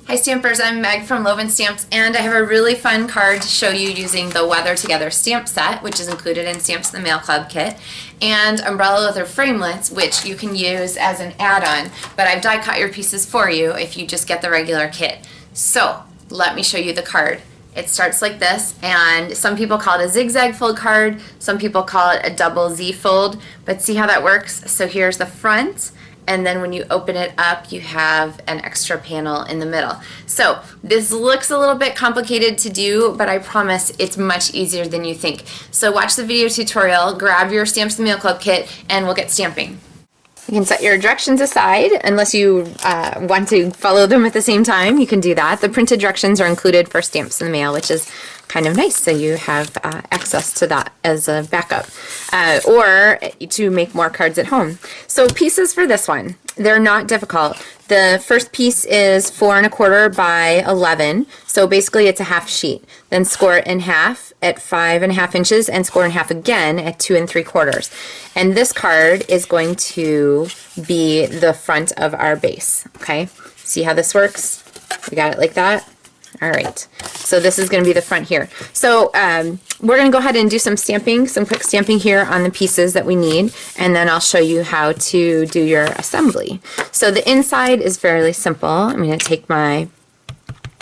Hi Stampers, I'm Meg from Loven Stamps, and I have a really fun card to show you using the Weather Together stamp set, which is included in Stamps in the Mail Club kit, and Umbrella with her Framelits, which you can use as an add-on, but I've die cut your pieces for you if you just get the regular kit. So let me show you the card. It starts like this, and some people call it a zigzag fold card, some people call it a double Z fold, but see how that works? So here's the front, and then when you open it up you have an extra panel in the middle. So this looks a little bit complicated to do, but I promise it's much easier than you think. So watch the video tutorial, grab your Stamps in the Mail Club kit, and we'll get stamping. You can set your directions aside unless you want to follow them at the same time. You can do that. The printed directions are included for Stamps in the Mail, which is kind of nice, so you have access to that as a backup, or to make more cards at home. So pieces for this one, they're not difficult. The first piece is 4 1/4 by 11, so basically it's a half sheet. Then score it in half at 5 1/2 inches and score in half again at 2 3/4. And this card is going to be the front of our base. Okay, see how this works? We got it like that. All right, so this is going to be the front here. So we're going to go ahead and do some stamping, some quick stamping here on the pieces that we need, and then I'll show you how to do your assembly. So the inside is fairly simple. I'm going to take my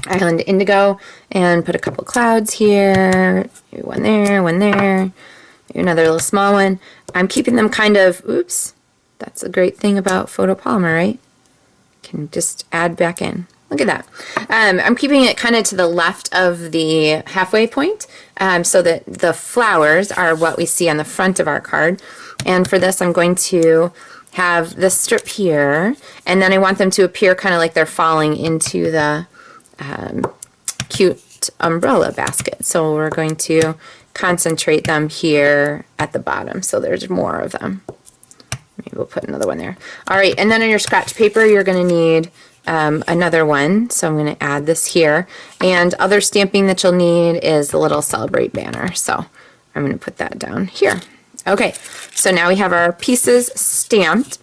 Island Indigo and put a couple clouds here, maybe one there, maybe another little small one. I'm keeping them kind of, oops, that's a great thing about photopolymer, right? Can just add back in. Look at that. I'm keeping it kind of to the left of the halfway point, so that the flowers are what we see on the front of our card. And for this I'm going to have this strip here, and then I want them to appear kind of like they're falling into the cute umbrella basket. So we're going to concentrate them here at the bottom so there's more of them. Maybe we'll put another one there. Alright, and then on your scratch paper you're going to need another one, so I'm going to add this here, and other stamping that you'll need is the little Celebrate banner, so I'm going to put that down here. Okay, so now we have our pieces stamped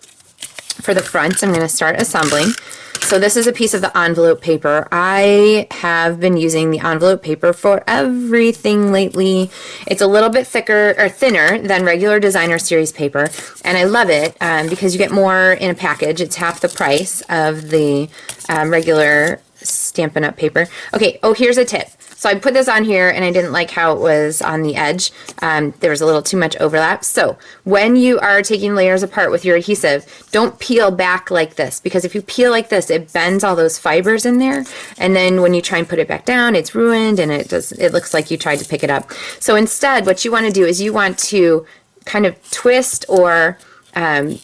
for the front. I'm going to start assembling. So this is a piece of the envelope paper. I have been using the envelope paper for everything lately. It's a little bit thicker or thinner than regular designer series paper, and I love it because you get more in a package. It's half the price of the regular Stampin' Up paper. Okay, oh, here's a tip. So I put this on here and I didn't like how it was on the edge. There was a little too much overlap. So when you are taking layers apart with your adhesive, don't peel back like this, because if you peel like this, it bends all those fibers in there, and then when you try and put it back down, it's ruined and it looks like you tried to pick it up. So instead, what you want to do is you want to kind of twist or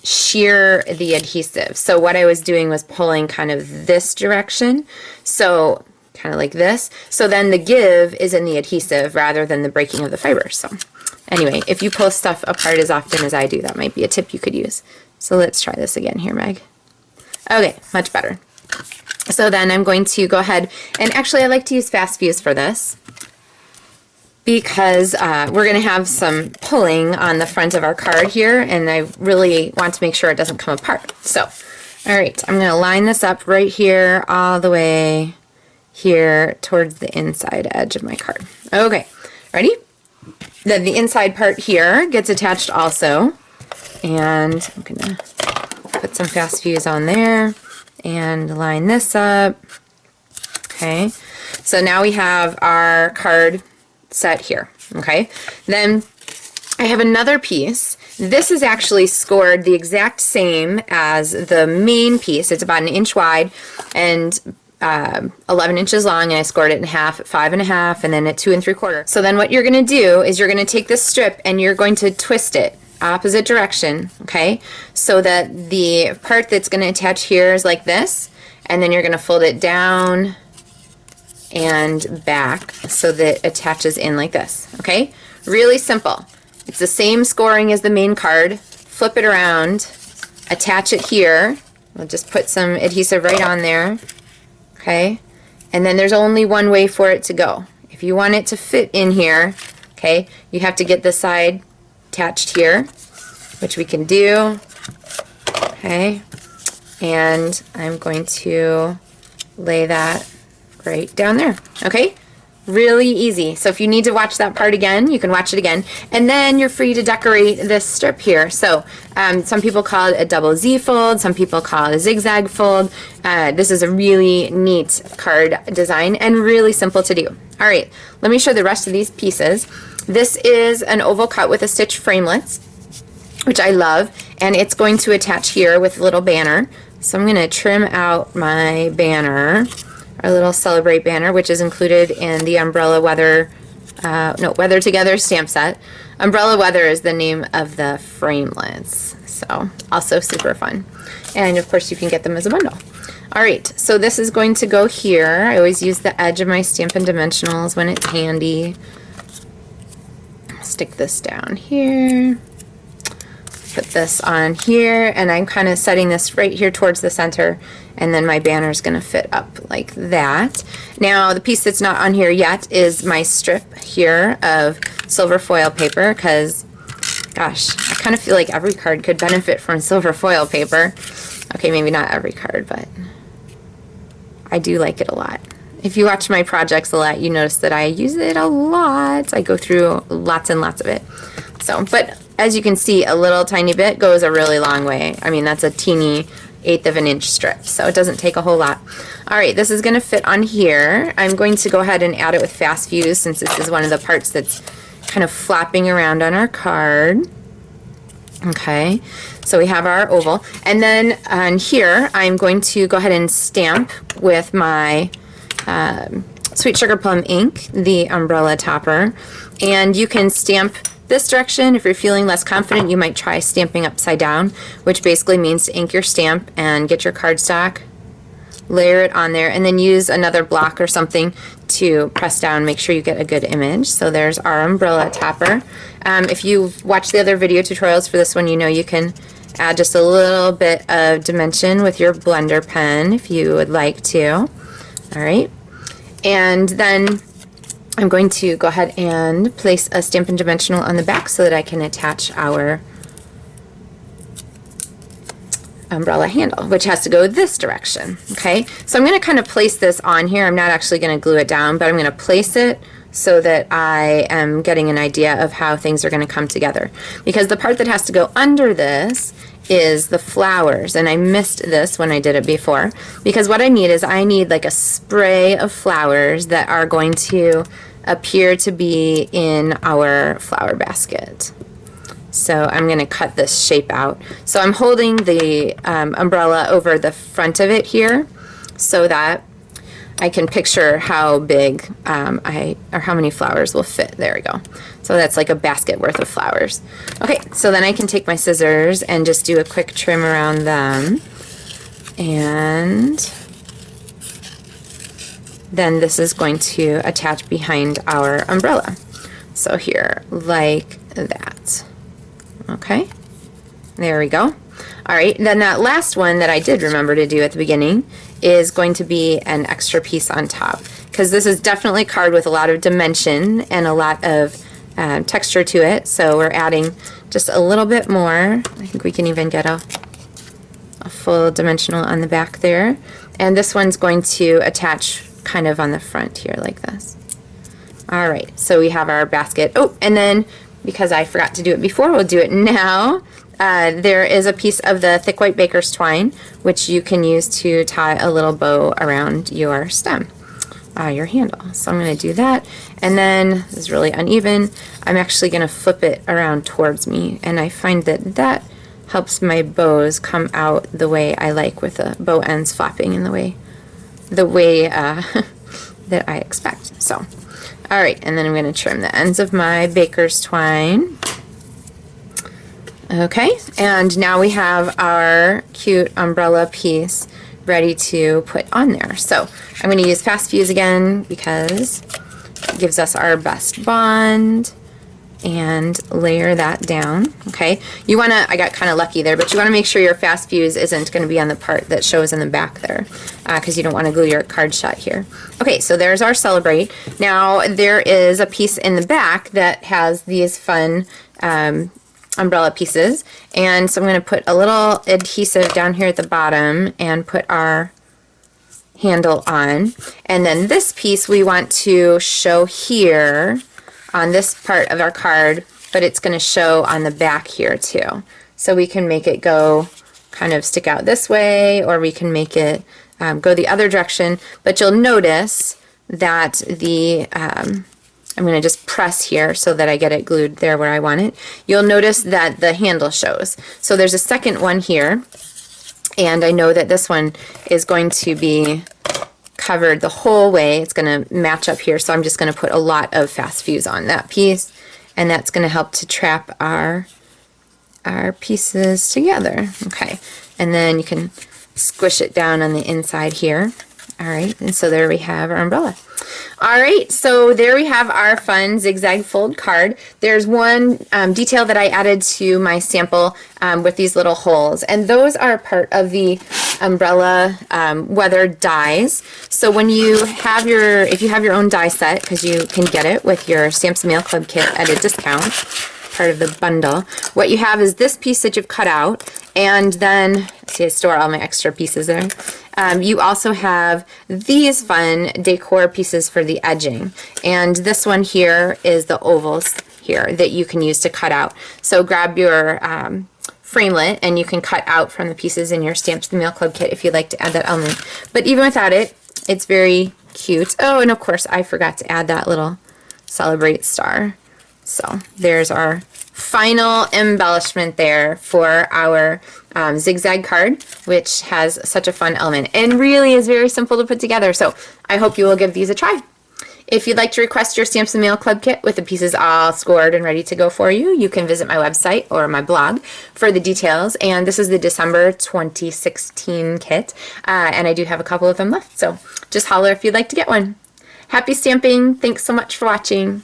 shear the adhesive. So what I was doing was pulling kind of this direction, so kind of like this. So then the give is in the adhesive rather than the breaking of the fibers. So anyway, if you pull stuff apart as often as I do, that might be a tip you could use. So let's try this again here, Meg. Okay, much better. So then I'm going to go ahead, and actually I like to use fast fuse for this, because we're going to have some pulling on the front of our card here, and I really want to make sure it doesn't come apart. So, alright, I'm going to line this up right here all the way here towards the inside edge of my card. Okay, ready? Then the inside part here gets attached also, and I'm going to put some fast fuse on there and line this up. Okay, so now we have our card set here. Okay, then I have another piece. This is actually scored the exact same as the main piece. It's about 1 inch wide and 11 inches long, and I scored it in half at 5 1/2 and then at 2 3/4. So then what you're going to do is you're going to take this strip and you're going to twist it opposite direction, okay, so that the part that's going to attach here is like this, and then you're going to fold it down and back so that it attaches in like this. Okay, really simple. It's the same scoring as the main card. Flip it around, attach it here. We'll just put some adhesive right on there. Okay, and then there's only one way for it to go. If you want it to fit in here, okay, you have to get this side attached here, which we can do. Okay, and I'm going to lay that right down there. Okay? Really easy. So if you need to watch that part again, you can watch it again. And then you're free to decorate this strip here. So some people call it a double Z fold. Some people call it a zigzag fold. This is a really neat card design and really simple to do. All right, let me show the rest of these pieces. This is an oval cut with a stitch framelits, which I love. And it's going to attach here with a little banner. So I'm going to trim out my banner. Our little Celebrate banner, which is included in the Umbrella Weather, Weather Together stamp set. Umbrella Weather is the name of the framelits, so also super fun. And of course you can get them as a bundle. Alright, so this is going to go here. I always use the edge of my Stampin' Dimensionals when it's handy. Stick this down here. Put this on here, and I'm kind of setting this right here towards the center, and then my banner is going to fit up like that. Now the piece that's not on here yet is my strip here of silver foil paper, because gosh, I kind of feel like every card could benefit from silver foil paper. Okay, maybe not every card, but I do like it a lot. If you watch my projects a lot, you notice that I use it a lot. I go through lots and lots of it. So, but as you can see, a little tiny bit goes a really long way. I mean, that's a teeny 1/8 of an inch strip, so it doesn't take a whole lot. All right, this is going to fit on here. I'm going to go ahead and add it with Fast Fuse, since this is one of the parts that's kind of flopping around on our card. Okay, so we have our oval, and then on here I'm going to go ahead and stamp with my Sweet Sugar Plum ink, the umbrella topper, and you can stamp this direction. If you're feeling less confident, you might try stamping upside down, which basically means to ink your stamp and get your cardstock, layer it on there, and then use another block or something to press down, make sure you get a good image. So there's our umbrella topper. If you've watched the other video tutorials for this one, you know you can add just a little bit of dimension with your blender pen if you would like to. All right, and then I'm going to go ahead and place a Stampin' Dimensional on the back so that I can attach our umbrella handle, which has to go this direction. Okay, so I'm going to kind of place this on here. I'm not actually going to glue it down, but I'm going to place it so that I am getting an idea of how things are going to come together. Because the part that has to go under this is the flowers, and I missed this when I did it before, because what I need is I need like a spray of flowers that are going to appear to be in our flower basket. So I'm going to cut this shape out. So I'm holding the umbrella over the front of it here so that I can picture how big or how many flowers will fit. There we go. So that's like a basket worth of flowers. Okay, so then I can take my scissors and just do a quick trim around them. And then this is going to attach behind our umbrella. So here, like that. Okay, there we go. All right, then that last one that I did remember to do at the beginning is going to be an extra piece on top, because this is definitely a card with a lot of dimension and a lot of texture to it, so we're adding just a little bit more. I think we can even get a full dimensional on the back there, and this one's going to attach kind of on the front here like this. All right, so we have our basket. Oh, and then because I forgot to do it before, we'll do it now. There is a piece of the thick white baker's twine, which you can use to tie a little bow around your stem, your handle. So I'm going to do that, and then this is really uneven. I'm actually going to flip it around towards me, and I find that that helps my bows come out the way I like, with the bow ends flopping in the way that I expect. So, all right, and then I'm going to trim the ends of my baker's twine. Okay, and now we have our cute umbrella piece ready to put on there. So I'm going to use Fast Fuse again because it gives us our best bond, and layer that down. Okay, you want to, I got kind of lucky there, but you want to make sure your Fast Fuse isn't going to be on the part that shows in the back there, because you don't want to glue your card shut here. Okay, so there's our Celebrate. Now there is a piece in the back that has these fun umbrella pieces, and so I'm going to put a little adhesive down here at the bottom and put our handle on. And then this piece we want to show here on this part of our card, but it's going to show on the back here too. So we can make it go kind of stick out this way, or we can make it go the other direction. But you'll notice that the I'm going to just press here so that I get it glued there where I want it. You'll notice that the handle shows. So there's a second one here, and I know that this one is going to be covered the whole way. It's going to match up here, so I'm just going to put a lot of fast fuse on that piece, and that's going to help to trap our pieces together. Okay, and then you can squish it down on the inside here. All right, and so there we have our umbrella. All right, so there we have our fun zigzag fold card. There's one detail that I added to my sample with these little holes, and those are part of the umbrella weather dies. So when you have if you have your own die set, because you can get it with your Stamps Mail Club kit at a discount, part of the bundle, what you have is this piece that you've cut out, and then, see, I store all my extra pieces there. You also have these fun decor pieces for the edging, and this one here is the ovals here that you can use to cut out. So grab your framelit, and you can cut out from the pieces in your Stamps the Mail Club kit if you'd like to add that element. But even without it, it's very cute. Oh, and of course I forgot to add that little celebrate star. So there's our final embellishment there for our zigzag card, which has such a fun element and really is very simple to put together. So I hope you will give these a try. If you'd like to request your Stamps and Mail Club kit with the pieces all scored and ready to go for you, you can visit my website or my blog for the details. And this is the December 2016 kit, and I do have a couple of them left. So just holler if you'd like to get one. Happy stamping! Thanks so much for watching.